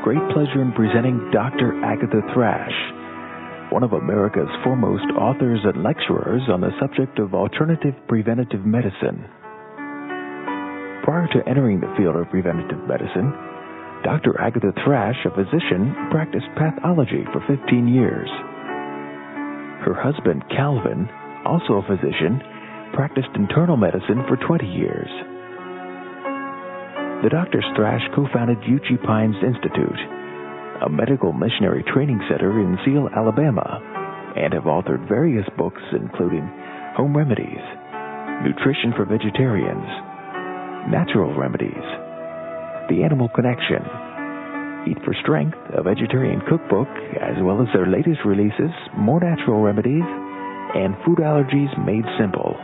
great pleasure in presenting Dr. Agatha Thrash, one of America's foremost authors and lecturers on the subject of alternative preventative medicine. Prior to entering the field of preventative medicine, Dr. Agatha Thrash, a physician, practiced pathology for 15 years. Her husband, Calvin, also a physician, practiced internal medicine for 20 years. The Drs. Thrash co-founded Uchee Pines Institute, a medical missionary training center in Seal, Alabama, and have authored various books including Home Remedies, Nutrition for Vegetarians, Natural Remedies, The Animal Connection, Eat for Strength, a vegetarian cookbook, as well as their latest releases, More Natural Remedies, and Food Allergies Made Simple.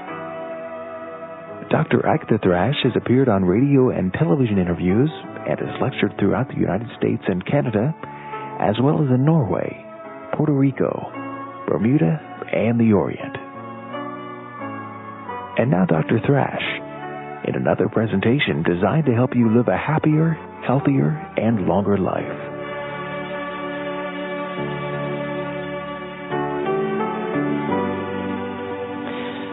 Dr. Agatha Thrash has appeared on radio and television interviews and has lectured throughout the United States and Canada, as well as in Norway, Puerto Rico, Bermuda, and the Orient. And now Dr. Thrash, in another presentation designed to help you live a happier, healthier, and longer life.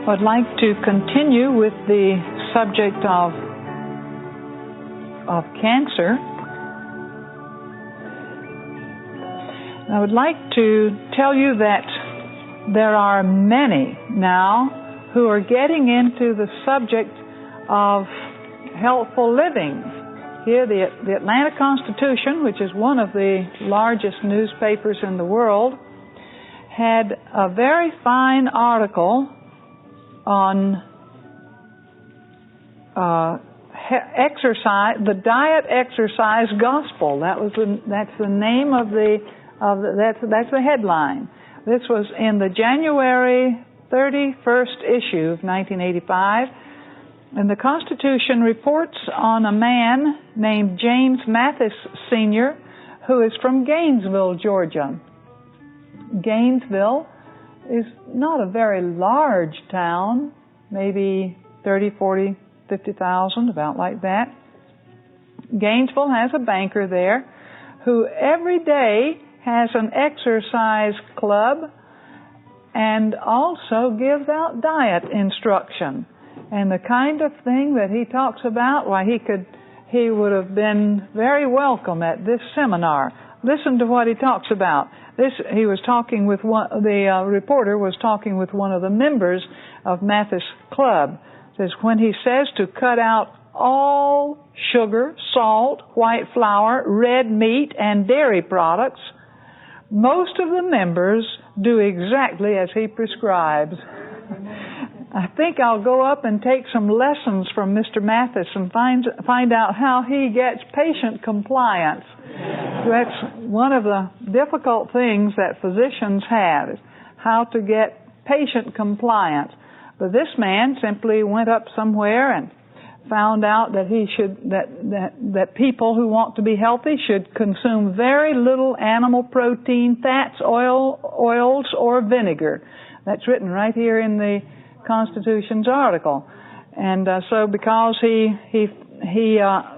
I'd like to continue with the subject of cancer. I would like to tell you that there are many now who are getting into the subject of healthful living. Here, the Atlanta Constitution, which is one of the largest newspapers in the world, had a very fine article on exercise, the diet exercise gospel. That's the name of that's the headline. This was in the January 31st issue of 1985, and the Constitution reports on a man named James Mathis Sr., who is from Gainesville, Georgia. Gainesville is not a very large town, maybe 30, 40, 50,000, about like that. Gainesville has a banker there who every day has an exercise club and also gives out diet instruction. And the kind of thing that he talks about, why he would have been very welcome at this seminar. Listen to what he talks about. He was talking with the reporter was talking with one of the members of Mathis Club. It says, when he says to cut out all sugar, salt, white flour, red meat, and dairy products, most of the members do exactly as he prescribes. I think I'll go up and take some lessons from Mr. Mathis and find out how he gets patient compliance. That's one of the difficult things that physicians have, is how to get patient compliance. But this man simply went up somewhere and found out that that people who want to be healthy should consume very little animal protein, fats, oils, or vinegar. That's written right here in the Constitution's article. And so because he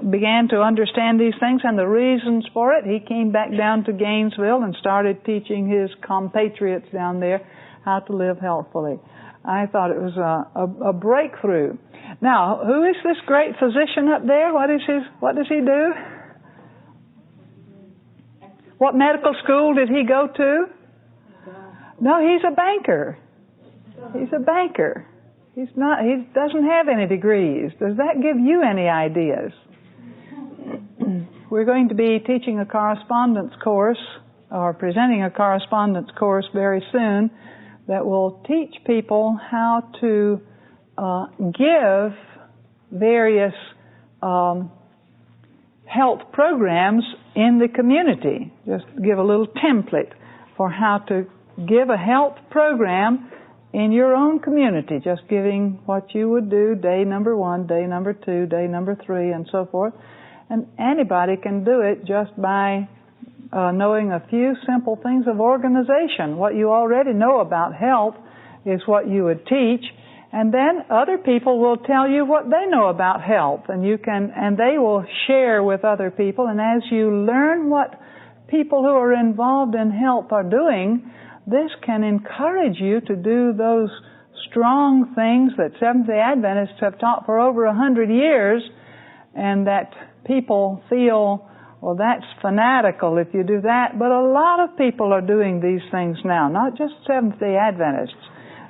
began to understand these things and the reasons for it, he came back down to Gainesville and started teaching his compatriots down there how to live healthfully. I thought it was a breakthrough. Now, who is this great physician up there? What does he do? What medical school did he go to? No, he's a banker. He's a banker. He doesn't have any degrees. Does that give you any ideas? We're going to be teaching a correspondence course, or presenting a correspondence course very soon, that will teach people how to give various health programs in the community. Just give a little template for how to give a health program in your own community, just giving what you would do day number 1, day number 2, day number 3, and so forth. And anybody can do it just by knowing a few simple things of organization. What you already know about health is what you would teach, And then other people will tell you what they know about health, and they will share with other people. And as you learn what people who are involved in health are doing, this can encourage you to do those strong things that Seventh-day Adventists have taught for over 100 years, and that people feel, well, that's fanatical if you do that. But a lot of people are doing these things now, not just Seventh-day Adventists.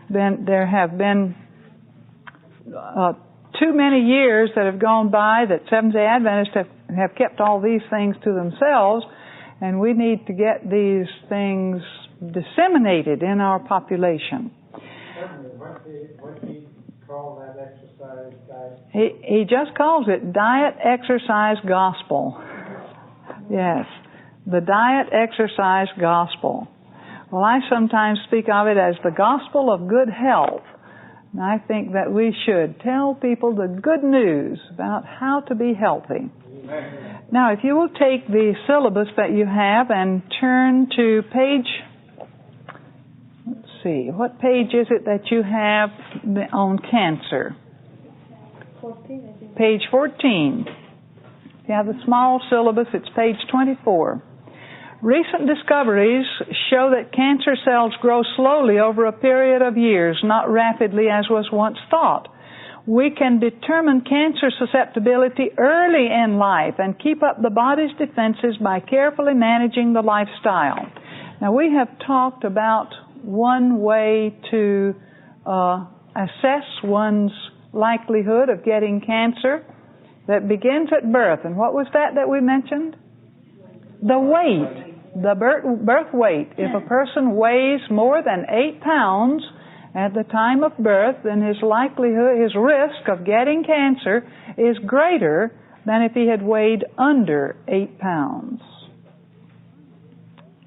There have been too many years that have gone by that Seventh-day Adventists have kept all these things to themselves, and we need to get these things disseminated in our population. What do you call that exercise, guys? He just calls it diet, exercise, gospel. Yes, the diet, exercise, gospel. Well, I sometimes speak of it as the gospel of good health. And I think that we should tell people the good news about how to be healthy. Now, if you will take the syllabus that you have and turn to page, let's see, what page is it that you have on cancer? 14, I think. Page 14. If you have the small syllabus, it's page 24. Recent discoveries show that cancer cells grow slowly over a period of years, not rapidly as was once thought. We can determine cancer susceptibility early in life and keep up the body's defenses by carefully managing the lifestyle. Now, we have talked about one way to assess one's likelihood of getting cancer that begins at birth. And what was that we mentioned? The weight. The birth weight. If a person weighs more than 8 pounds at the time of birth, then his risk of getting cancer is greater than if he had weighed under 8 pounds.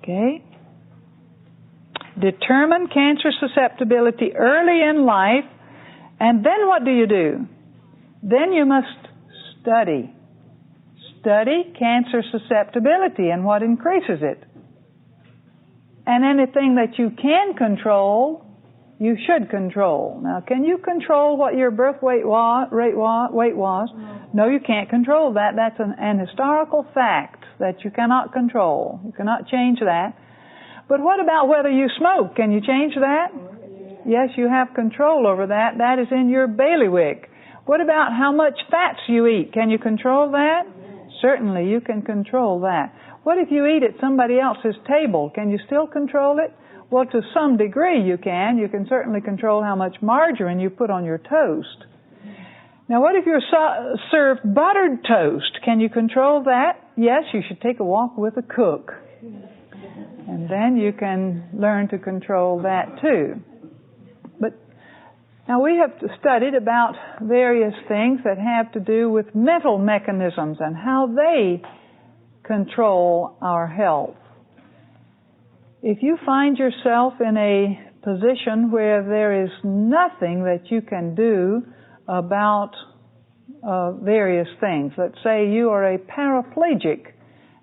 Okay? Determine cancer susceptibility early in life, and then what do? Then you must study. Study cancer susceptibility and what increases it. And anything that you can control, you should control. Now, can you control what your birth weight was? No, you can't control that. That's an historical fact that you cannot control. You cannot change that. But what about whether you smoke? Can you change that? Yes, you have control over that. That is in your bailiwick. What about how much fats you eat? Can you control that? Certainly, you can control that. What if you eat at somebody else's table? Can you still control it? Well, to some degree you can. You can certainly control how much margarine you put on your toast. Now, what if you're served buttered toast? Can you control that? Yes, you should take a walk with a cook. And then you can learn to control that too. But now we have studied about various things that have to do with mental mechanisms and how they control our health. If you find yourself in a position where there is nothing that you can do about various things, let's say you are a paraplegic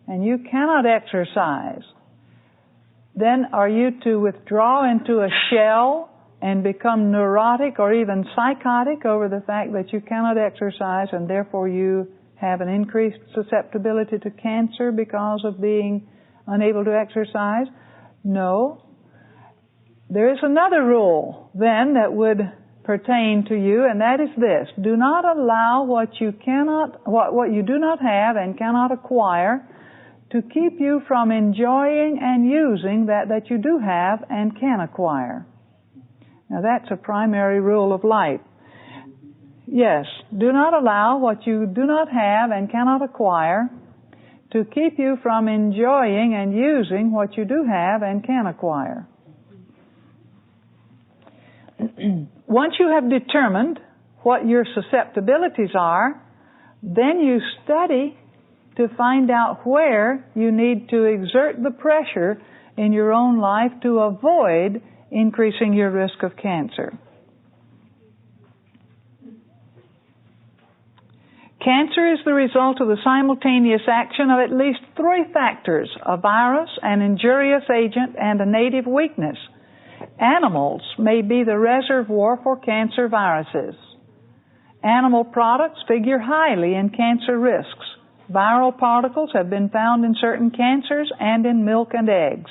and you cannot exercise, then are you to withdraw into a shell and become neurotic or even psychotic over the fact that you cannot exercise and therefore you have an increased susceptibility to cancer because of being unable to exercise? No. There is another rule then that would pertain to you, and that is this: do not allow what you do not have and cannot acquire to keep you from enjoying and using that you do have and can acquire. Now that's a primary rule of life. Yes, do not allow what you do not have and cannot acquire to keep you from enjoying and using what you do have and can acquire. Once you have determined what your susceptibilities are, then you study to find out where you need to exert the pressure in your own life to avoid increasing your risk of cancer. Cancer is the result of the simultaneous action of at least 3 factors: a virus, an injurious agent, and a native weakness. Animals may be the reservoir for cancer viruses. Animal products figure highly in cancer risks. Viral particles have been found in certain cancers and in milk and eggs.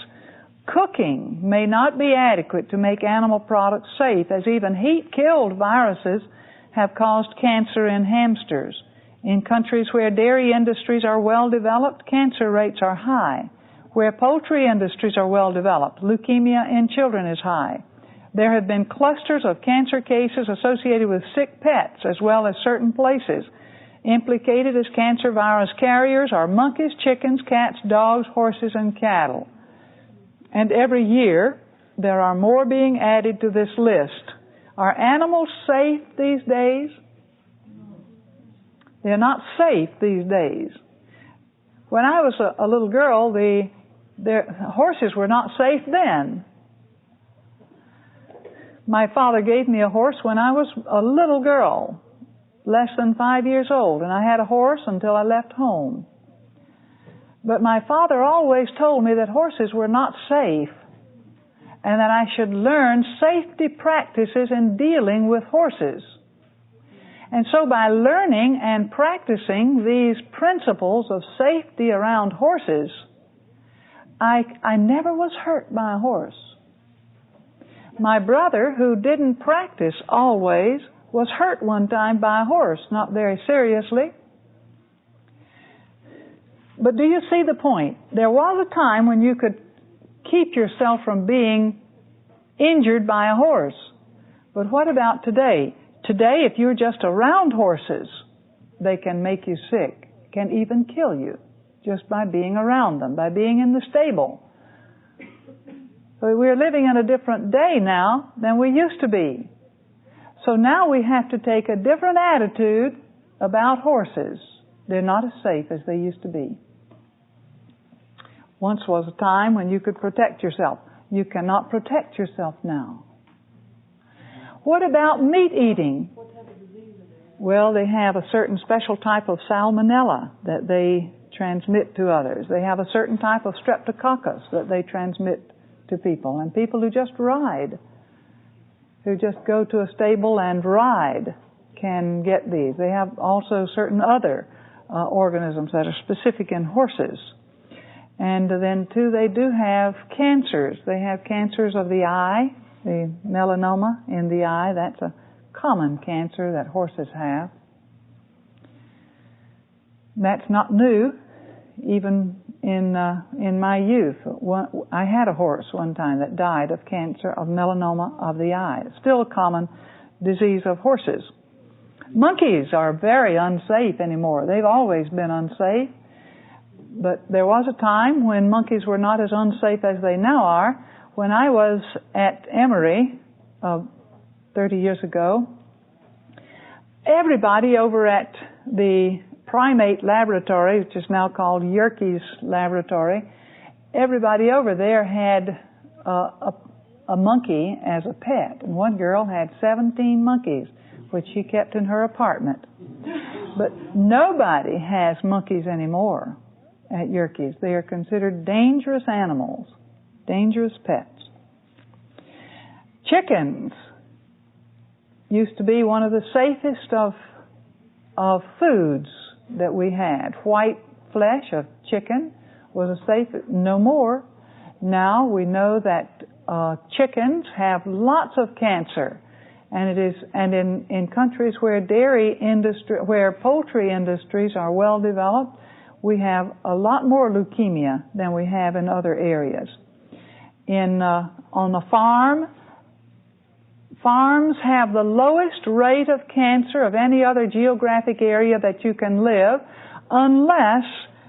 Cooking may not be adequate to make animal products safe, as even heat-killed viruses have caused cancer in hamsters. In countries where dairy industries are well developed, cancer rates are high. Where poultry industries are well developed, leukemia in children is high. There have been clusters of cancer cases associated with sick pets, as well as certain places. Implicated as cancer virus carriers are monkeys, chickens, cats, dogs, horses, and cattle. And every year, there are more being added to this list. Are animals safe these days? They're not safe these days. When I was a little girl, the horses were not safe then. My father gave me a horse when I was a little girl, less than 5 years old, and I had a horse until I left home. But my father always told me that horses were not safe and that I should learn safety practices in dealing with horses. And so by learning and practicing these principles of safety around horses, I never was hurt by a horse. My brother, who didn't practice always, was hurt one time by a horse, not very seriously. But do you see the point? There was a time when you could keep yourself from being injured by a horse. But what about today? Today, if you're just around horses, they can make you sick, can even kill you, just by being around them, by being in the stable. So we're living in a different day now than we used to be. So now we have to take a different attitude about horses. They're not as safe as they used to be. Once was a time when you could protect yourself. You cannot protect yourself now. What about meat eating? Well, they have a certain special type of salmonella that they transmit to others. They have a certain type of streptococcus that they transmit to people. And people who just ride, who just go to a stable and ride, can get these. They have also certain other organisms that are specific in horses. And then, too, they do have cancers. They have cancers of the eye, the melanoma in the eye. That's a common cancer that horses have. That's not new, even in my youth. I had a horse one time that died of cancer of melanoma of the eye. It's still a common disease of horses. Monkeys are very unsafe anymore. They've always been unsafe. But there was a time when monkeys were not as unsafe as they now are. When I was at Emory 30 years ago, everybody over at the primate laboratory, which is now called Yerkes Laboratory, everybody over there had a monkey as a pet. And one girl had 17 monkeys, which she kept in her apartment. But nobody has monkeys anymore at Yerkes. They are considered dangerous animals, dangerous pets. Chickens used to be one of the safest of foods that we had. White flesh of chicken was a safe, no more. Now we know that chickens have lots of cancer, and in countries where where poultry industries are well developed, we have a lot more leukemia than we have in other areas. On the farms have the lowest rate of cancer of any other geographic area that you can live, unless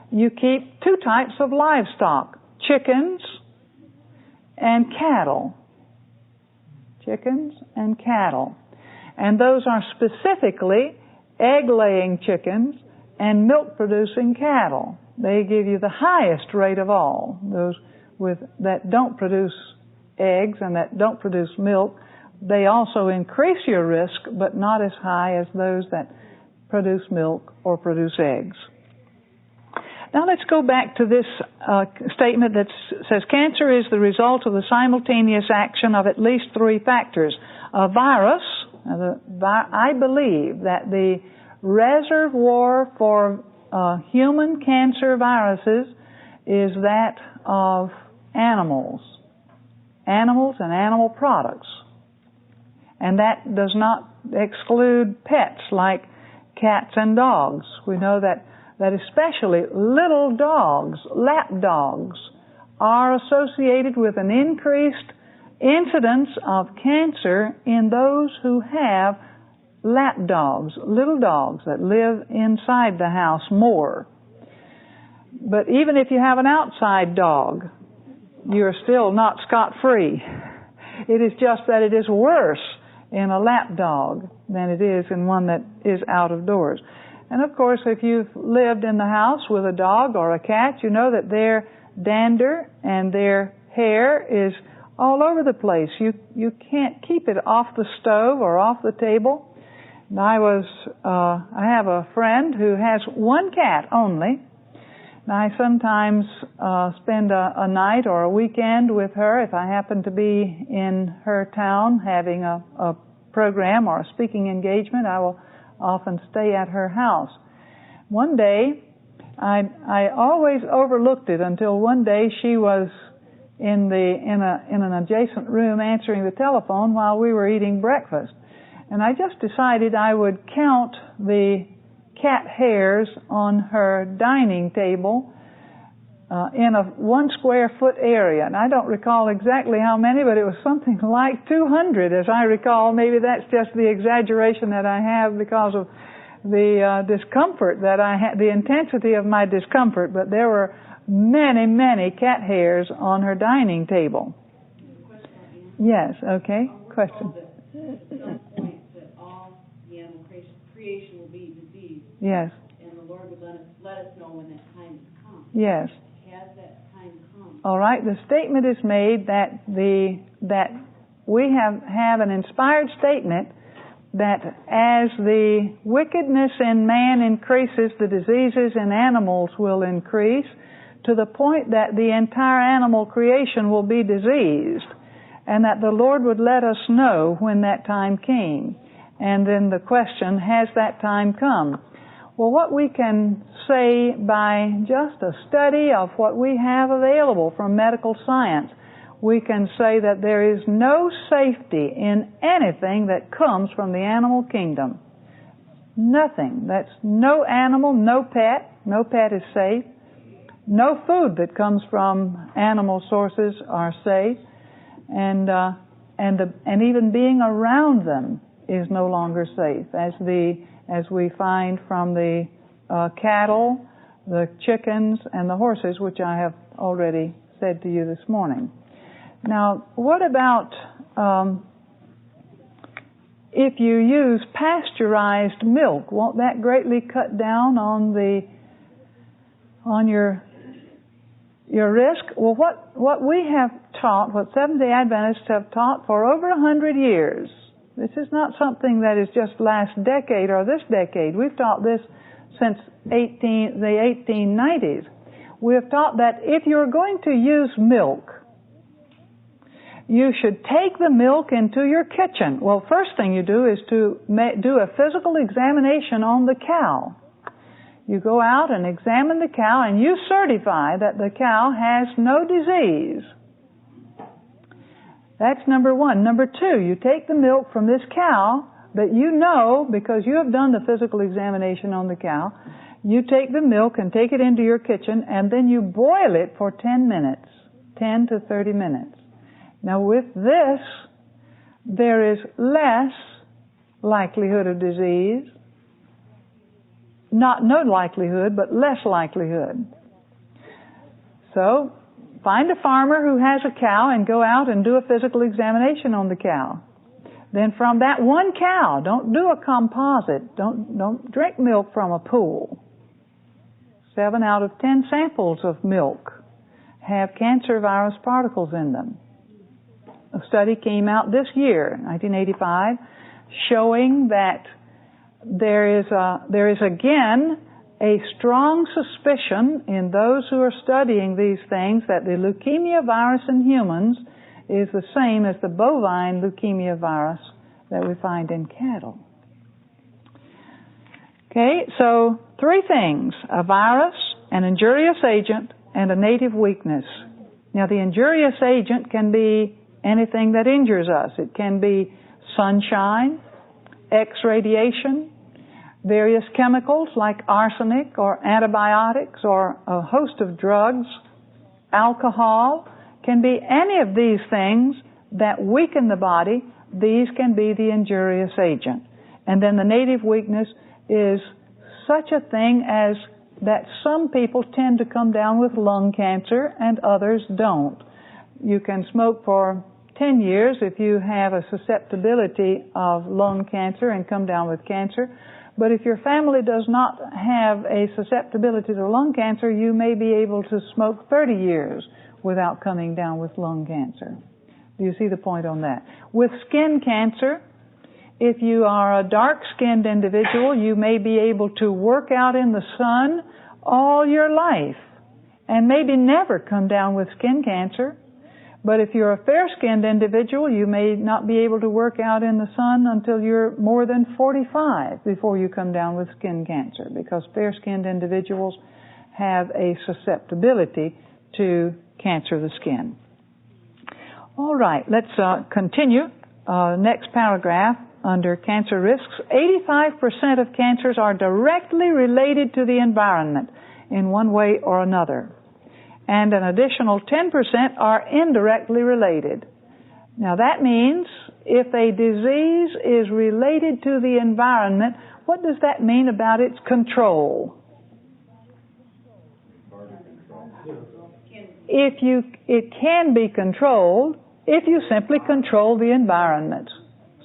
you keep two types of livestock, chickens and cattle. Chickens and cattle. And those are specifically egg-laying chickens and milk-producing cattle. They give you the highest rate of all. Those that don't produce eggs and that don't produce milk, they also increase your risk, but not as high as those that produce milk or produce eggs. Now let's go back to this statement that says cancer is the result of the simultaneous action of at least three factors. A virus, I believe that the reservoir for human cancer viruses is that of animals and animal products. And that does not exclude pets like cats and dogs. We know that especially little dogs, lap dogs, are associated with an increased incidence of cancer in those who have lap dogs, little dogs that live inside the house more. But even if you have an outside dog, you're still not scot-free. It is just that it is worse in a lap dog than it is in one that is out of doors. And of course, if you've lived in the house with a dog or a cat, you know that their dander and their hair is all over the place. You can't keep it off the stove or off the table. And I have a friend who has one cat only. And I sometimes spend a night or a weekend with her. If I happen to be in her town having a program or a speaking engagement, I will often stay at her house. One day, I always overlooked it until one day she was in an adjacent room answering the telephone while we were eating breakfast. And I just decided I would count the cat hairs on her dining table in a 1 square foot area. And I don't recall exactly how many, but it was something like 200 as I recall. Maybe that's just the exaggeration that I have because of the discomfort that I had, the intensity of my discomfort, but there were many, many cat hairs on her dining table. Yes, okay, question. At some point that all the animal creation will be diseased. Yes. And the Lord would let us know when that time has come. Yes. Has that time come? All right, the statement is made that we have an inspired statement that as the wickedness in man increases, the diseases in animals will increase to the point that the entire animal creation will be diseased, and that the Lord would let us know when that time came. And then the question, has that time come? Well, what we can say by just a study of what we have available from medical science, we can say that there is no safety in anything that comes from the animal kingdom. Nothing. That's no animal, no pet. No pet is safe. No food that comes from animal sources are safe. And even being around them is no longer safe, as we find from the cattle, the chickens, and the horses, which I have already said to you this morning. Now, what about if you use pasteurized milk? Won't that greatly cut down on your risk? Well, what we have taught, what Seventh-day Adventists have taught for over 100 years, this is not something that is just last decade or this decade. We've taught this since the 1890s. We have taught that if you're going to use milk, you should take the milk into your kitchen. Well, first thing you do is to do a physical examination on the cow. You go out and examine the cow, and you certify that the cow has no disease. That's number one. Number two, you take the milk from this cow, but you know, because you have done the physical examination on the cow, you take the milk and take it into your kitchen, and then you boil it for 10 minutes, 10 to 30 minutes. Now with this, there is less likelihood of disease. Not no likelihood, but less likelihood. So, find a farmer who has a cow and go out and do a physical examination on the cow. Then from that one cow, don't do a composite. Don't drink milk from a pool. 7 out of 10 samples of milk have cancer virus particles in them. A study came out this year, 1985, showing that there is again a strong suspicion in those who are studying these things that the leukemia virus in humans is the same as the bovine leukemia virus that we find in cattle. Okay, so three things: a virus, an injurious agent, and a native weakness. Now, the injurious agent can be anything that injures us. It can be sunshine, X-radiation, various chemicals like arsenic or antibiotics or a host of drugs, alcohol. Can be any of these things that weaken the body. These can be the injurious agent. And then the native weakness is such a thing as that some people tend to come down with lung cancer and others don't. You can smoke for 10 years if you have a susceptibility of lung cancer and come down with cancer. But if your family does not have a susceptibility to lung cancer, you may be able to smoke 30 years without coming down with lung cancer. Do you see the point on that? With skin cancer, if you are a dark-skinned individual, you may be able to work out in the sun all your life and maybe never come down with skin cancer. But if you're a fair-skinned individual, you may not be able to work out in the sun until you're more than 45 before you come down with skin cancer, because fair-skinned individuals have a susceptibility to cancer of the skin. All right, let's continue. Next paragraph under cancer risks. 85% of cancers are directly related to the environment in one way or another. And an additional 10% are indirectly related. Now that means if a disease is related to the environment, what does that mean about its control? It can be controlled if you simply control the environment.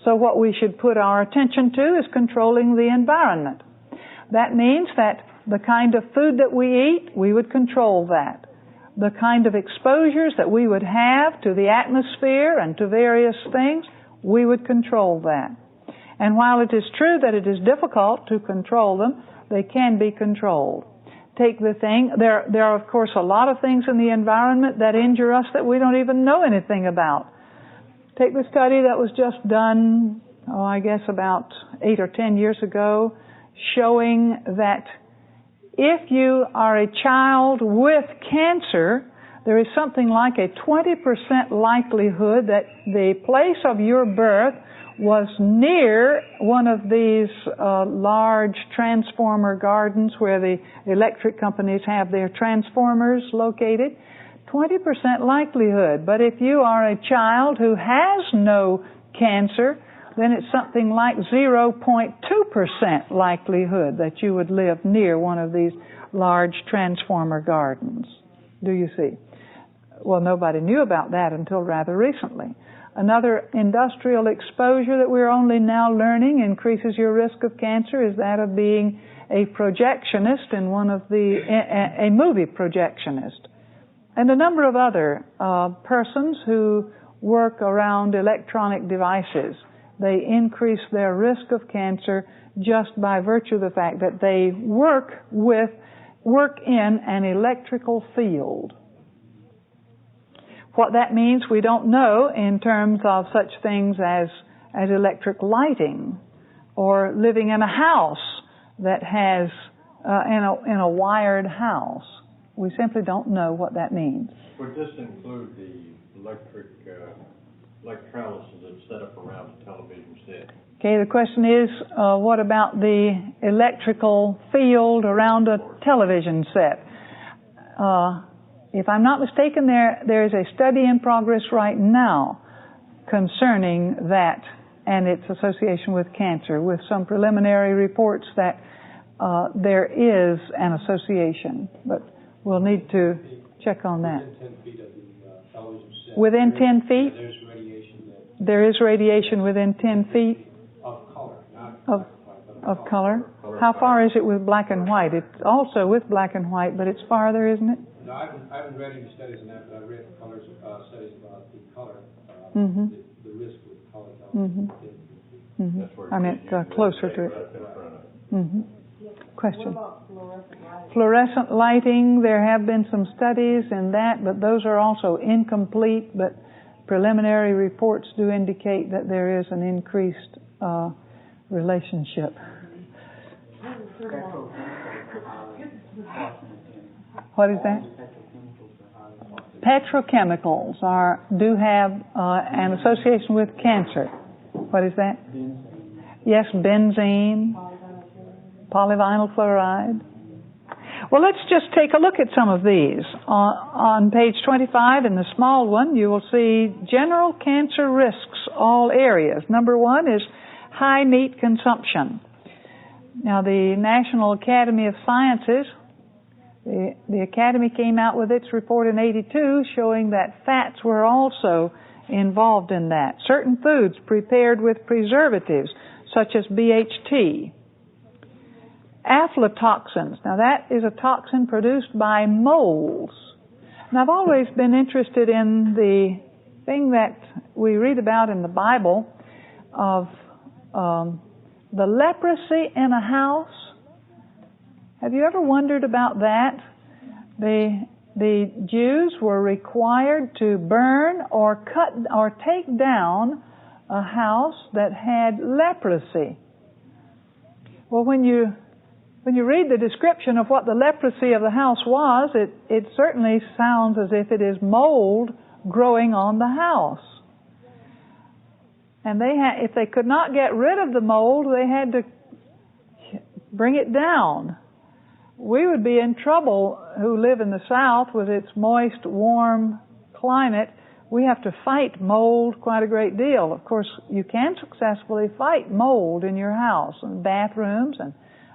So what we should put our attention to is controlling the environment. That means that the kind of food that we eat, we would control that. The kind of exposures that we would have to the atmosphere and to various things, we would control that. And while it is true that it is difficult to control them, they can be controlled. Take the thing, there are of course a lot of things in the environment that injure us that we don't even know anything about. Take the study that was just done, I guess about 8 or 10 years ago, showing that if you are a child with cancer, there is something like a 20% likelihood that the place of your birth was near one of these large transformer gardens where the electric companies have their transformers located. 20% likelihood. But if you are a child who has no cancer, then it's something like 0.2% likelihood that you would live near one of these large transformer gardens. Do you see? Well, nobody knew about that until rather recently. Another industrial exposure that we're only now learning increases your risk of cancer is that of being a projectionist in a movie projectionist. And a number of other persons who work around electronic devices. They increase their risk of cancer just by virtue of the fact that they work in an electrical field. What that means we don't know in terms of such things as electric lighting or living in a house that has in a wired house. We simply don't know what that means. Would this include the electrolysis that's set up around the television set? Okay, the question is, what about the electrical field around a television set? If I'm not mistaken, there is a study in progress right now concerning that and its association with cancer, with some preliminary reports that there is an association. But we'll need to check on that. Within 10 feet of the television set. Within 10 feet? There's radiation There is radiation within 10 feet of color, not of color. How far is it with black and white? It's also with black and white, but it's farther, isn't it? No, I haven't read any studies on that, but I've read colors, studies about the color, the risk with color television. I meant closer to it. Question. What about fluorescent lighting? Fluorescent lighting, there have been some studies in that, but those are also incomplete, but preliminary reports do indicate that there is an increased relationship. What is that? Petrochemicals do have an association with cancer. What is that? Yes, benzene, polyvinyl chloride. Well, let's just take a look at some of these. On page 25, in the small one, you will see general cancer risks, all areas. Number 1 is high meat consumption. Now, the National Academy of Sciences, the Academy came out with its report in '82 showing that fats were also involved in that. Certain foods prepared with preservatives, such as BHT. Aflatoxins. Now, that is a toxin produced by moles. And I've always been interested in the thing that we read about in the Bible of the leprosy in a house. Have you ever wondered about that? The Jews were required to burn or cut or take down a house that had leprosy. Well, when you read the description of what the leprosy of the house was, it certainly sounds as if it is mold growing on the house. And if they could not get rid of the mold, they had to bring it down. We would be in trouble who live in the South with its moist, warm climate. We have to fight mold quite a great deal. Of course, you can successfully fight mold in your house, in bathrooms and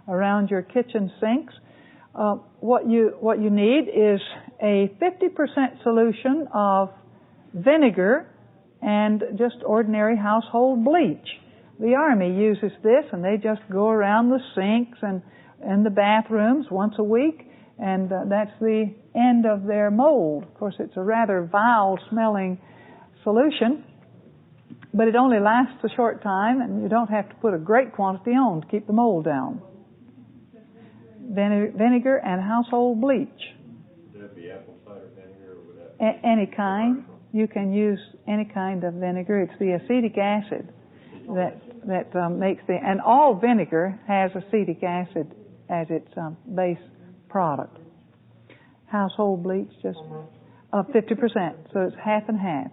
around your kitchen sinks. What you need is a 50% solution of vinegar and just ordinary household bleach. The Army uses this, and they just go around the sinks and in the bathrooms once a week, and that's the end of their mold. Of course, it's a rather vile-smelling solution, but it only lasts a short time, and you don't have to put a great quantity on to keep the mold down. Vinegar and household bleach. Would that be apple cider vinegar, or would that be any kind. You can use any kind of vinegar. It's the acetic acid that makes and all vinegar has acetic acid as its base product. Household bleach, just 50%, so it's half and half.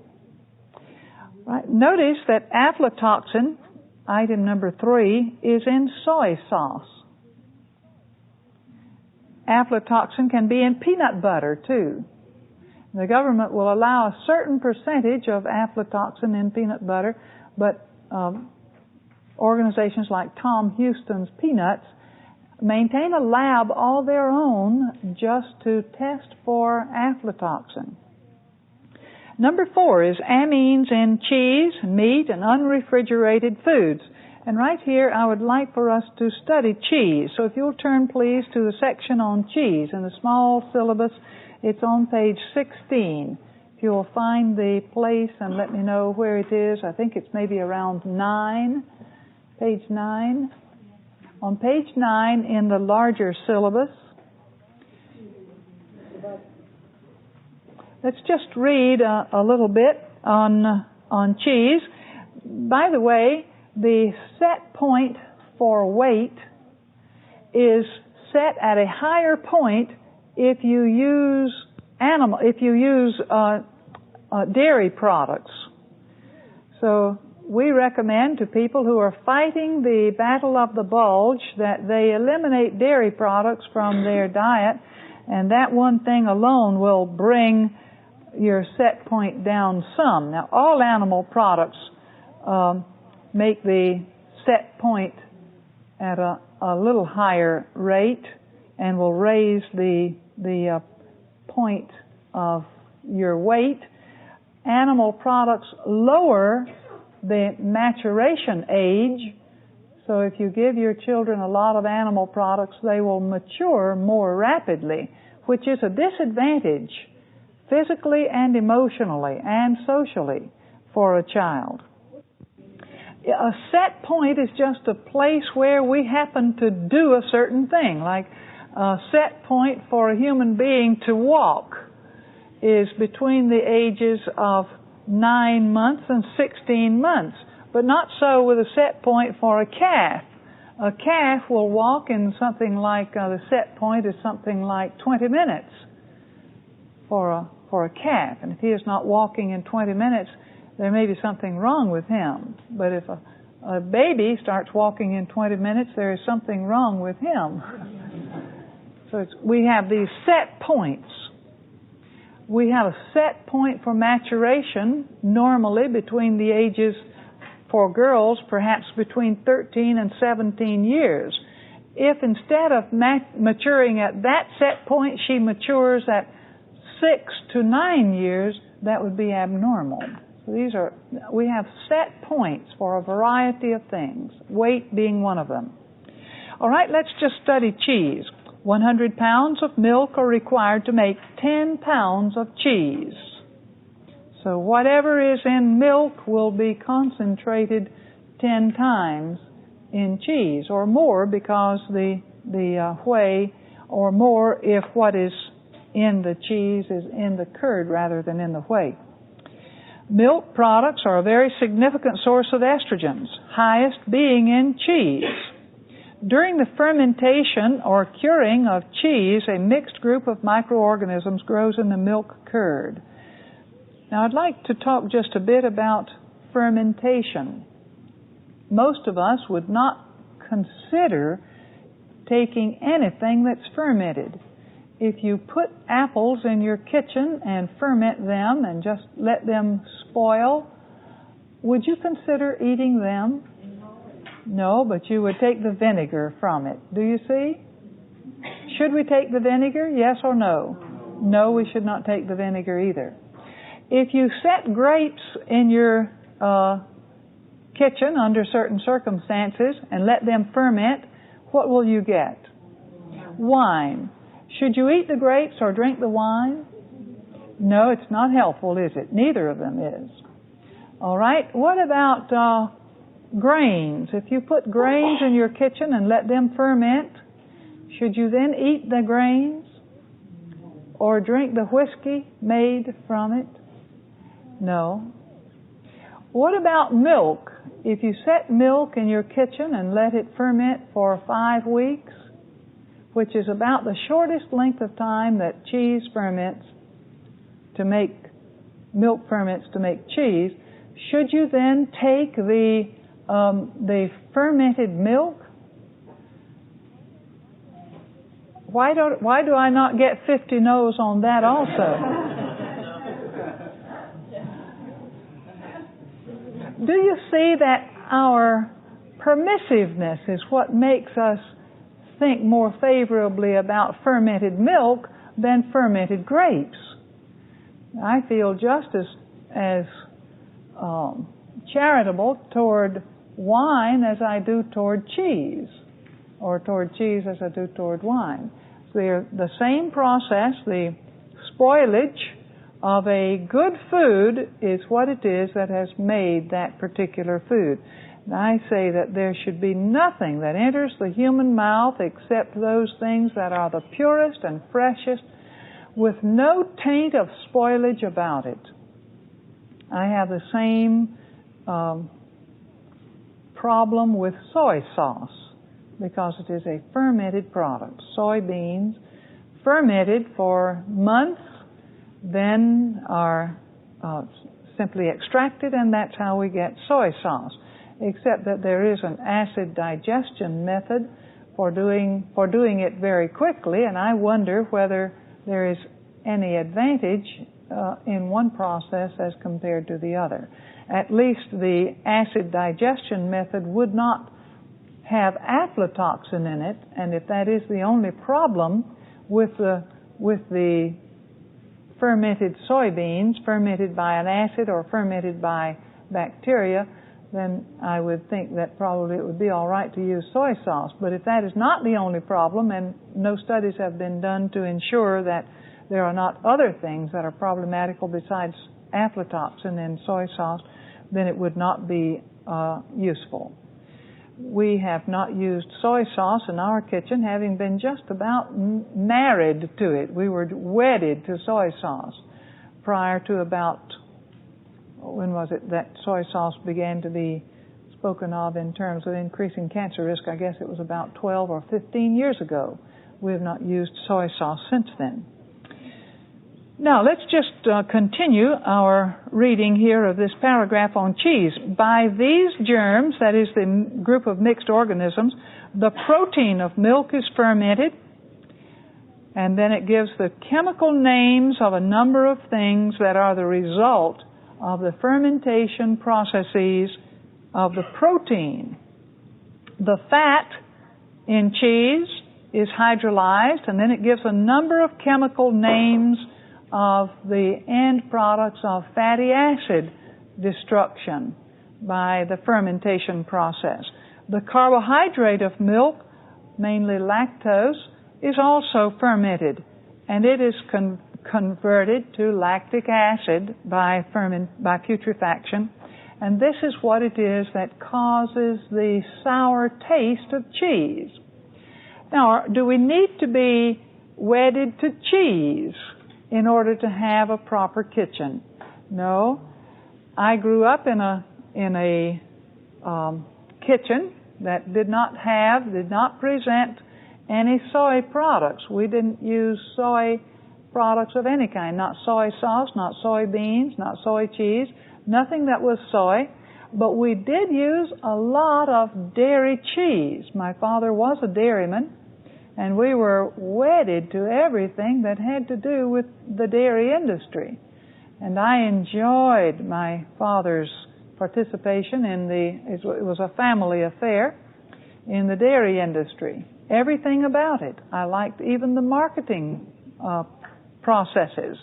Right. Notice that aflatoxin, item number 3, is in soy sauce. Aflatoxin can be in peanut butter, too. The government will allow a certain percentage of aflatoxin in peanut butter, but organizations like Tom Houston's Peanuts maintain a lab all their own just to test for aflatoxin. Number 4 is amines in cheese, meat, and unrefrigerated foods. And right here, I would like for us to study cheese. So if you'll turn, please, to the section on cheese in the small syllabus. It's on page 16. If you'll find the place and let me know where it is. I think it's maybe around 9, page 9. On page 9 in the larger syllabus, let's just read a little bit on cheese. By the way, the set point for weight is set at a higher point if you use dairy products. So we recommend to people who are fighting the battle of the bulge that they eliminate dairy products from their diet, and that one thing alone will bring your set point down some. Now, all animal products make the set point at a little higher rate and will raise the point of your weight. Animal products lower the maturation age, so if you give your children a lot of animal products, they will mature more rapidly, which is a disadvantage physically and emotionally and socially for a child. A set point is just a place where we happen to do a certain thing. Like a set point for a human being to walk is between the ages of 9 months and 16 months. But not so with a set point for a calf. A calf will walk in something like, the set point is something like 20 minutes for a calf. And if he is not walking in 20 minutes, there may be something wrong with him. But if a baby starts walking in 20 minutes, there is something wrong with him. So we have these set points. We have a set point for maturation, normally between the ages, for girls, perhaps between 13 and 17 years. If instead of maturing at that set point, she matures at 6 to 9 years, that would be abnormal. So we have set points for a variety of things, weight being one of them. All right, let's just study cheese. 100 pounds of milk are required to make 10 pounds of cheese. So whatever is in milk will be concentrated 10 times in cheese, or more because the whey, or more if what is in the cheese is in the curd rather than in the whey. Milk products are a very significant source of estrogens, highest being in cheese. During the fermentation or curing of cheese, a mixed group of microorganisms grows in the milk curd. Now, I'd like to talk just a bit about fermentation. Most of us would not consider taking anything that's fermented. If you put apples in your kitchen and ferment them and just let them spoil, would you consider eating them? No, but you would take the vinegar from it. Do you see? Should we take the vinegar? Yes or no? No, we should not take the vinegar either. If you set grapes in your kitchen under certain circumstances and let them ferment, what will you get? Wine. Should you eat the grapes or drink the wine? No, it's not helpful, is it? Neither of them is. All right. What about grains? If you put grains in your kitchen and let them ferment, should you then eat the grains or drink the whiskey made from it? No. What about milk? If you set milk in your kitchen and let it ferment for 5 weeks, which is about the shortest length of time that cheese ferments to make, milk ferments to make cheese, should you then take the fermented milk? Why do I not get 50 no's on that also? Do you see that our permissiveness is what makes us think more favorably about fermented milk than fermented grapes? I feel just as charitable toward wine as I do toward cheese, or toward cheese as I do toward wine. They're the same process. The spoilage of a good food is what it is that has made that particular food. And I say that there should be nothing that enters the human mouth except those things that are the purest and freshest, with no taint of spoilage about it. I have the same problem with soy sauce, because it is a fermented product. Soybeans fermented for months, then are simply extracted, and that's how we get soy sauce. Except that there is an acid digestion method for doing it very quickly, and I wonder whether there is any advantage in one process as compared to the other. At least the acid digestion method would not have aflatoxin in it, and if that is the only problem with the fermented soybeans, fermented by an acid or fermented by bacteria, then I would think that probably it would be all right to use soy sauce. But if that is not the only problem, and no studies have been done to ensure that there are not other things that are problematical besides aflatoxin in soy sauce, then it would not be useful. We have not used soy sauce in our kitchen, having been just about married to it. We were wedded to soy sauce prior to about, when was it that soy sauce began to be spoken of in terms of increasing cancer risk? I guess it was about 12 or 15 years ago. We have not used soy sauce since then. Now, let's just continue our reading here of this paragraph on cheese. By these germs, that is the group of mixed organisms, the protein of milk is fermented, and then it gives the chemical names of a number of things that are the result of the fermentation processes of the protein. The fat in cheese is hydrolyzed, and then it gives a number of chemical names of the end products of fatty acid destruction by the fermentation process. The carbohydrate of milk, mainly lactose, is also fermented, and it is converted to lactic acid by putrefaction, and this is what it is that causes the sour taste of cheese. Now, do we need to be wedded to cheese in order to have a proper kitchen? No. I grew up in a kitchen that did not present any soy products. We didn't use soy products of any kind, not soy sauce, not soybeans, not soy cheese, nothing that was soy. But we did use a lot of dairy cheese. My father was a dairyman, and we were wedded to everything that had to do with the dairy industry. And I enjoyed my father's participation it was a family affair in the dairy industry. Everything about it. I liked even the marketing processes,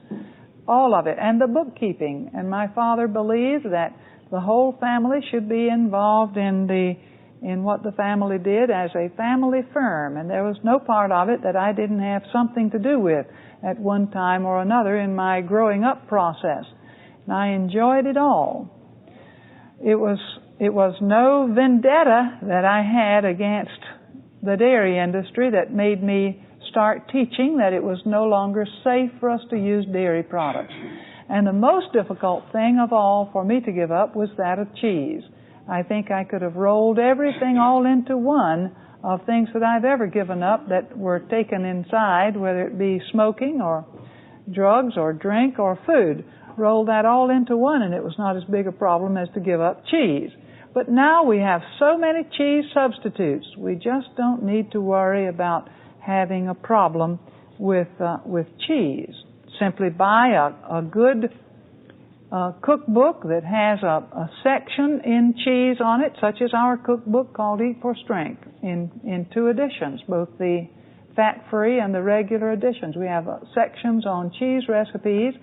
all of it, and the bookkeeping. And my father believed that the whole family should be involved in what the family did as a family firm, and there was no part of it that I didn't have something to do with at one time or another in my growing up process. And I enjoyed it all. It was no vendetta that I had against the dairy industry that made me start teaching that it was no longer safe for us to use dairy products. And the most difficult thing of all for me to give up was that of cheese. I think I could have rolled everything all into one of things that I've ever given up that were taken inside, whether it be smoking or drugs or drink or food. Rolled that all into one, and it was not as big a problem as to give up cheese. But now we have so many cheese substitutes. We just don't need to worry about having a problem with cheese. Simply buy a good cookbook that has a section in cheese on it, such as our cookbook called Eat for Strength, in two editions, both the fat-free and the regular editions. We have sections on cheese recipes.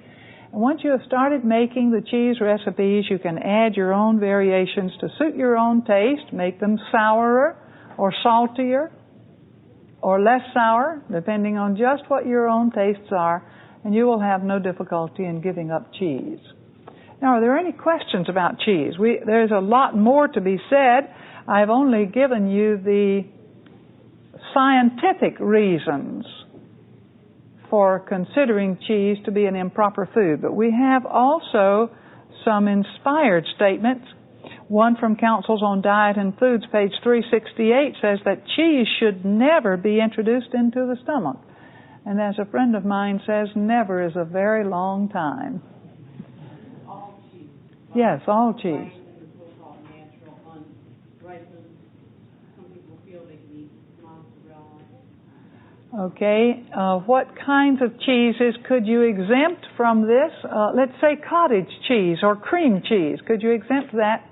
And once you have started making the cheese recipes, you can add your own variations to suit your own taste, make them sourer or saltier or less sour, depending on just what your own tastes are, and you will have no difficulty in giving up cheese. Now, are there any questions about cheese? There's a lot more to be said. I've only given you the scientific reasons for considering cheese to be an improper food, but we have also some inspired statements. One from Councils on Diet and Foods, page 368, says that cheese should never be introduced into the stomach. And as a friend of mine says, never is a very long time. All cheese. Yes, all cheese. So-called natural, unripened. Some people feel they can eat mozzarella. Okay, what kinds of cheeses could you exempt from this? Let's say cottage cheese or cream cheese. Could you exempt that?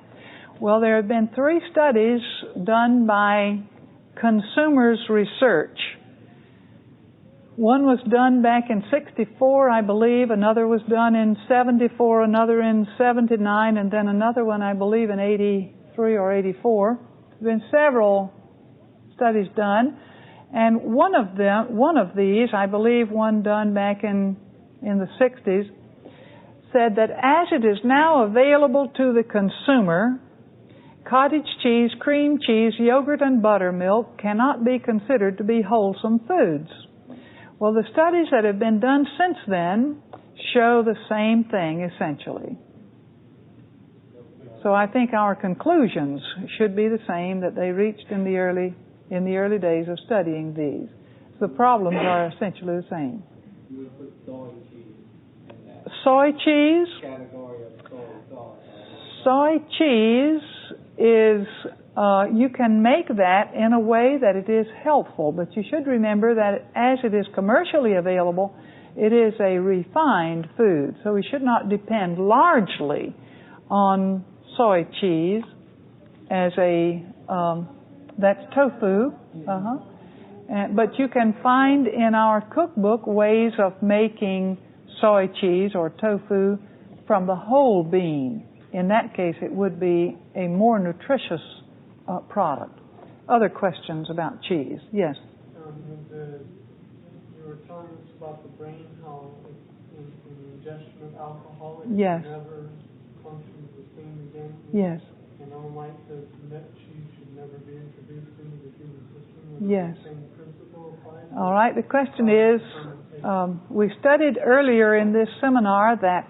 Well, there have been 3 studies done by Consumers Research. One was done back in 64, I believe. Another was done in 74, another in 79, and then another one, I believe, in 83 or 84. There have been several studies done. And one of these, I believe one done back in the 60s, said that as it is now available to the consumer, cottage cheese, cream cheese, yogurt, and buttermilk cannot be considered to be wholesome foods. Well, the studies that have been done since then show the same thing, essentially. So I think our conclusions should be the same that they reached in the early days of studying these. The problems are essentially the same. You would put soy cheese in that Soy cheese. category of soy. Soy cheese is, you can make that in a way that it is helpful, but you should remember that as it is commercially available, it is a refined food. So we should not depend largely on soy cheese as that's tofu. But you can find in our cookbook ways of making soy cheese or tofu from the whole bean. In that case, it would be a more nutritious product. Other questions about cheese? Yes? You were telling us about the brain, how in the ingestion of alcohol, it Yes. never functions the same again. Yes. And unlike the nut cheese should never be introduced into the human system. Yes. The same principle applies. All right. The question is, we studied earlier in this seminar that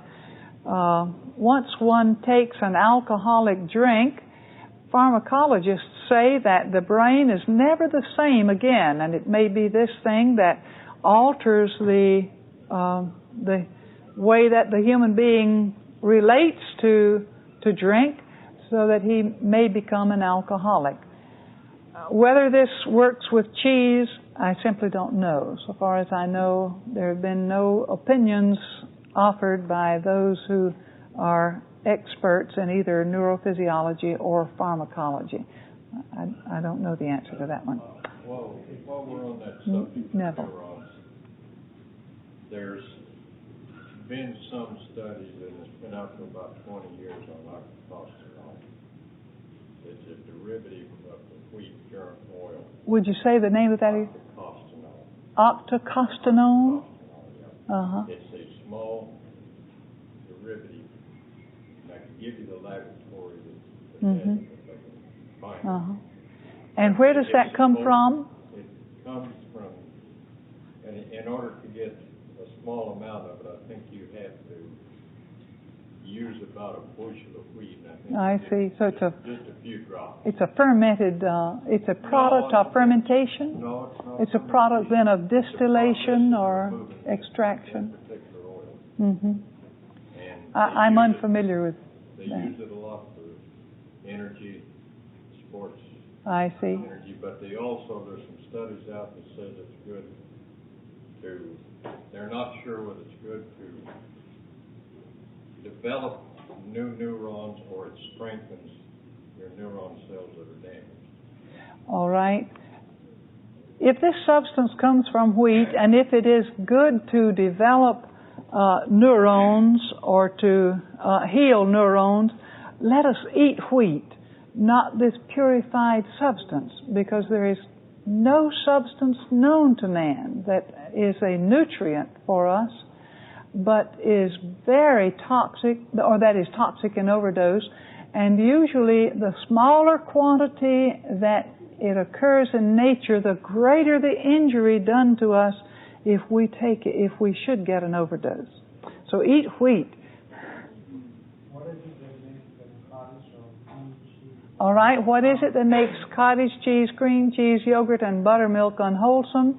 once one takes an alcoholic drink, pharmacologists say that the brain is never the same again, and it may be this thing that alters the way that the human being relates to drink, so that he may become an alcoholic. Whether this works with cheese, I simply don't know. So far as I know, there have been no opinions offered by those who are experts in either neurophysiology or pharmacology. I don't know the answer to that one. Well, while we're on that subject of neurons, there's been some studies, and it's been out for about 20 years on octocostinol. It's a derivative of the wheat germ oil. Would you say the name of that? Octocostinol. Yeah. It's a small derivative. I can give you the laboratory that find it. And where does that come from? It comes from, and in order to get a small amount of it, I think you have to use about a bushel of wheat. I see. So it's just a few drops. It's a fermented. It's a product of fermentation. No, it's not. It's a product then of distillation or extraction. Particular oil. And I'm unfamiliar with They that. use it a lot for energy, sports. I see. Energy, but there's some studies out that says it's good they're not sure whether it's good to develop new neurons or it strengthens your neuron cells that are damaged. All right. If this substance comes from wheat, and if it is good to develop neurons or to heal neurons, let us eat wheat, not this purified substance, because there is no substance known to man that is a nutrient for us, but is very toxic, or that is toxic in overdose. And usually the smaller quantity that it occurs in nature, the greater the injury done to us if we take it, if we should get an overdose. So eat wheat. What is it that makes the cottage or cream cheese? All right, what is it that makes cottage cheese, cream cheese, yogurt, and buttermilk unwholesome?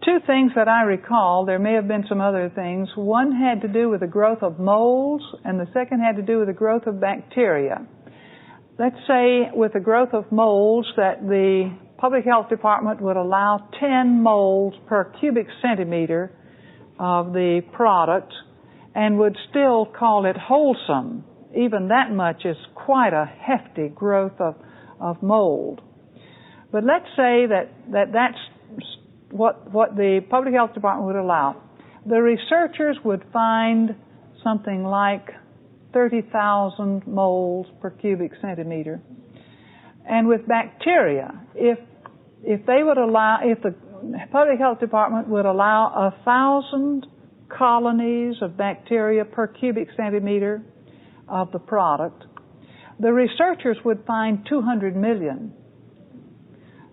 Two things that I recall. There may have been some other things. One had to do with the growth of molds, and the second had to do with the growth of bacteria. Let's say with the growth of molds that the Public Health Department would allow 10 molds per cubic centimeter of the product and would still call it wholesome. Even that much is quite a hefty growth of mold. But let's say that's what the Public Health Department would allow. The researchers would find something like 30,000 moles per cubic centimeter. And with bacteria, if the Public Health Department would allow 1,000 colonies of bacteria per cubic centimeter of the product, the researchers would find 200 million.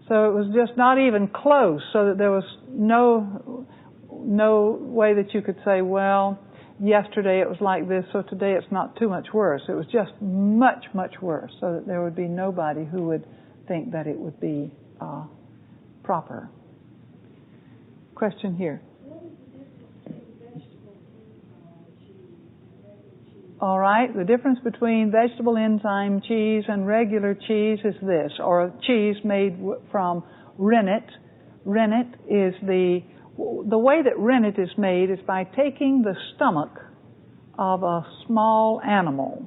So it was just not even close, so that there was no way that you could say, well, yesterday it was like this, so today it's not too much worse. It was just much, much worse, so that there would be nobody who would think that it would be proper. Question here. All right, the difference between vegetable enzyme cheese and regular cheese is this, or cheese made from rennet. Rennet is the way that rennet is made is by taking the stomach of a small animal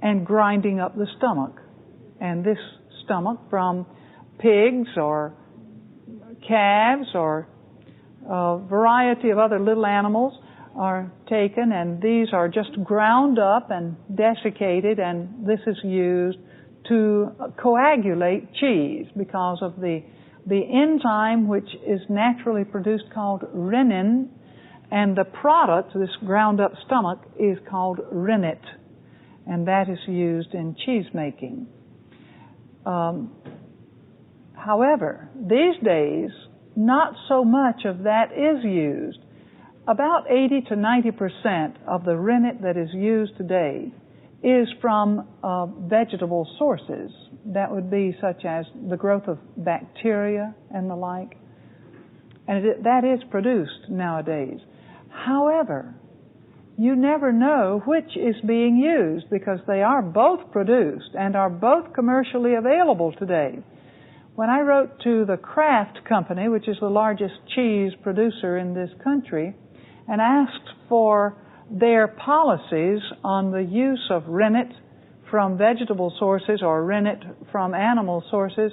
and grinding up the stomach. And this stomach from pigs or calves or a variety of other little animals are taken, and these are just ground up and desiccated, and this is used to coagulate cheese because of the enzyme which is naturally produced called renin, and the product, this ground up stomach, is called rennet, and that is used in cheese making. However, these days, not so much of that is used. About 80 to 90% of the rennet that is used today is from vegetable sources. That would be such as the growth of bacteria and the like. And that is produced nowadays. However, you never know which is being used because they are both produced and are both commercially available today. When I wrote to the Kraft Company, which is the largest cheese producer in this country, and asked for their policies on the use of rennet from vegetable sources or rennet from animal sources,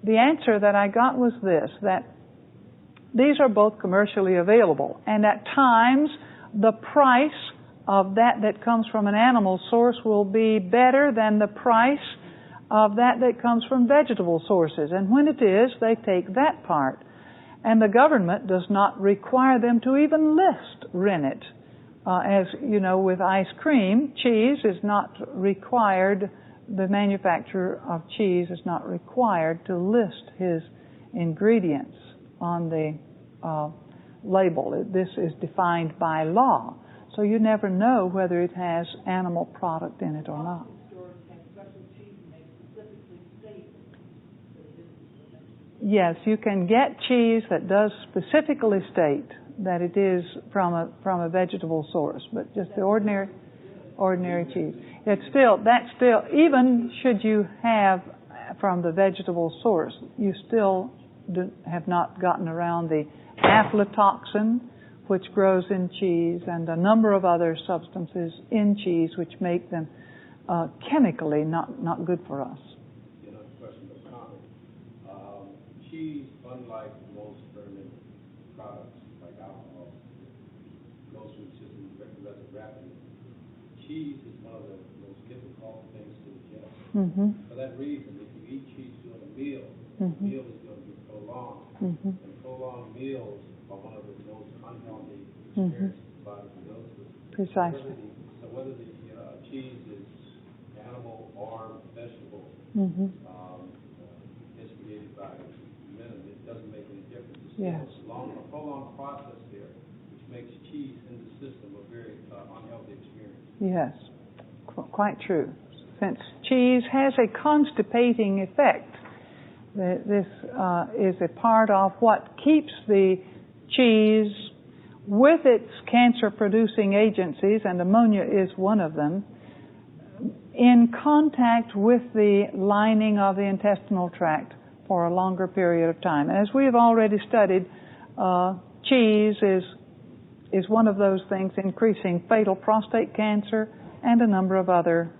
the answer that I got was this, that these are both commercially available, and at times the price of that comes from an animal source will be better than the price of that comes from vegetable sources, and when it is, they take that part. And the government does not require them to even list rennet. As you know, with ice cream, cheese is not required, the manufacturer of cheese is not required to list his ingredients on the label. This is defined by law. So you never know whether it has animal product in it or not. Yes, you can get cheese that does specifically state that it is from a vegetable source, but just the ordinary cheese. That's still even should you have from the vegetable source, you still have not gotten around the aflatoxin, which grows in cheese, and a number of other substances in cheese which make them chemically not good for us. Cheese, unlike most fermented products like alcohol, goes through the system rather rapidly. Cheese is one of the most difficult things to digest. Mm-hmm. For that reason, if you eat cheese during a meal, the meal is going to be prolonged. And prolonged meals are one of the most unhealthy experiences the body can go through. Precisely. So whether the cheese is animal or vegetable, is created by it doesn't make any difference. It's yes. a prolonged process here, which makes cheese in the system a very unhealthy experience. Yes, quite true. Since cheese has a constipating effect, this is a part of what keeps the cheese with its cancer-producing agencies, and ammonia is one of them, in contact with the lining of the intestinal tract for a longer period of time. And as we have already studied, cheese is one of those things increasing fatal prostate cancer and a number of other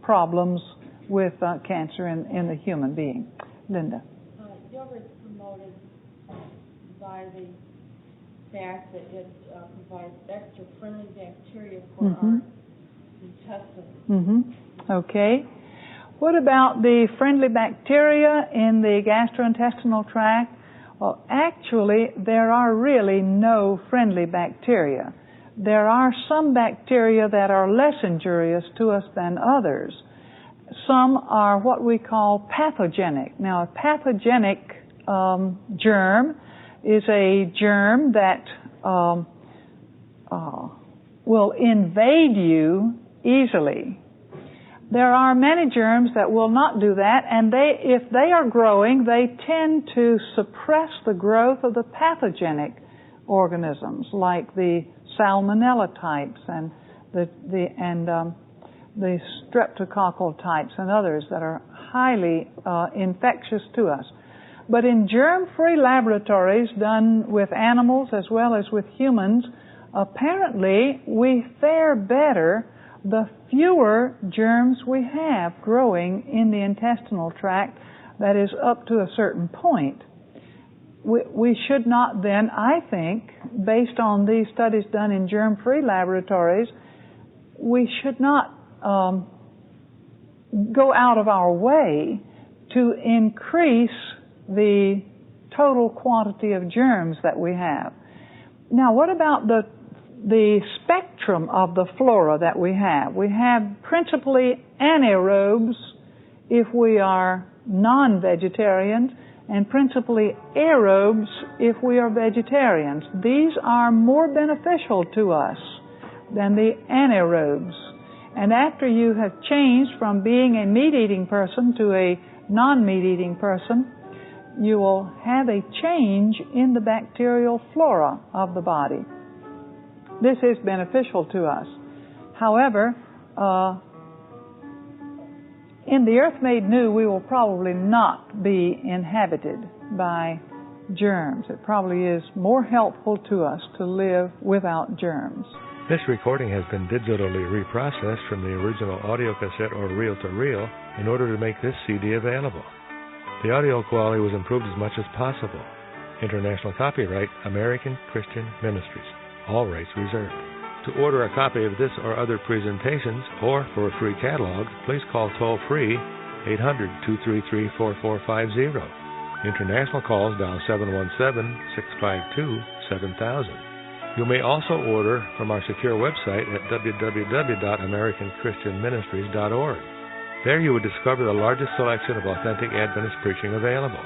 problems with cancer in the human being. Linda. Yogurt is promoted by the fact that it provides extra friendly bacteria for our intestines. Okay. What about the friendly bacteria in the gastrointestinal tract? Well, actually, there are really no friendly bacteria. There are some bacteria that are less injurious to us than others. some are what we call pathogenic. Now, a pathogenic germ is a germ that will invade you easily. There are many germs that will not do that, and if they are growing, they tend to suppress the growth of the pathogenic organisms, like the salmonella types and the streptococcal types and others that are highly infectious to us. But in germ-free laboratories done with animals as well as with humans, apparently we fare better the fewer germs we have growing in the intestinal tract, that is up to a certain point. We should not then, I think, based on these studies done in germ-free laboratories, we should not go out of our way to increase the total quantity of germs that we have. Now, what about the spectrum of the flora that we have? We have principally anaerobes if we are non-vegetarians, and principally aerobes if we are vegetarians. These are more beneficial to us than the anaerobes. And after you have changed from being a meat-eating person to a non-meat-eating person, you will have a change in the bacterial flora of the body. This is beneficial to us. However, in the earth made new, we will probably not be inhabited by germs. It probably is more helpful to us to live without germs. This recording has been digitally reprocessed from the original audio cassette or reel-to-reel in order to make this CD available. The audio quality was improved as much as possible. International copyright, American Christian Ministries. All rights reserved. To order a copy of this or other presentations, or for a free catalog, please call toll-free 800-233-4450. International calls dial 717-652-7000. You may also order from our secure website at www.americanchristianministries.org. There you will discover the largest selection of authentic Adventist preaching available.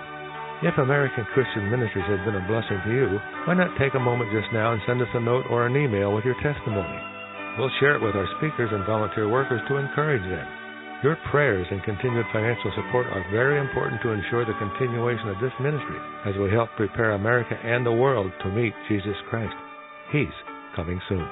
If American Christian Ministries has been a blessing to you, why not take a moment just now and send us a note or an email with your testimony? We'll share it with our speakers and volunteer workers to encourage them. Your prayers and continued financial support are very important to ensure the continuation of this ministry as we help prepare America and the world to meet Jesus Christ. He's coming soon.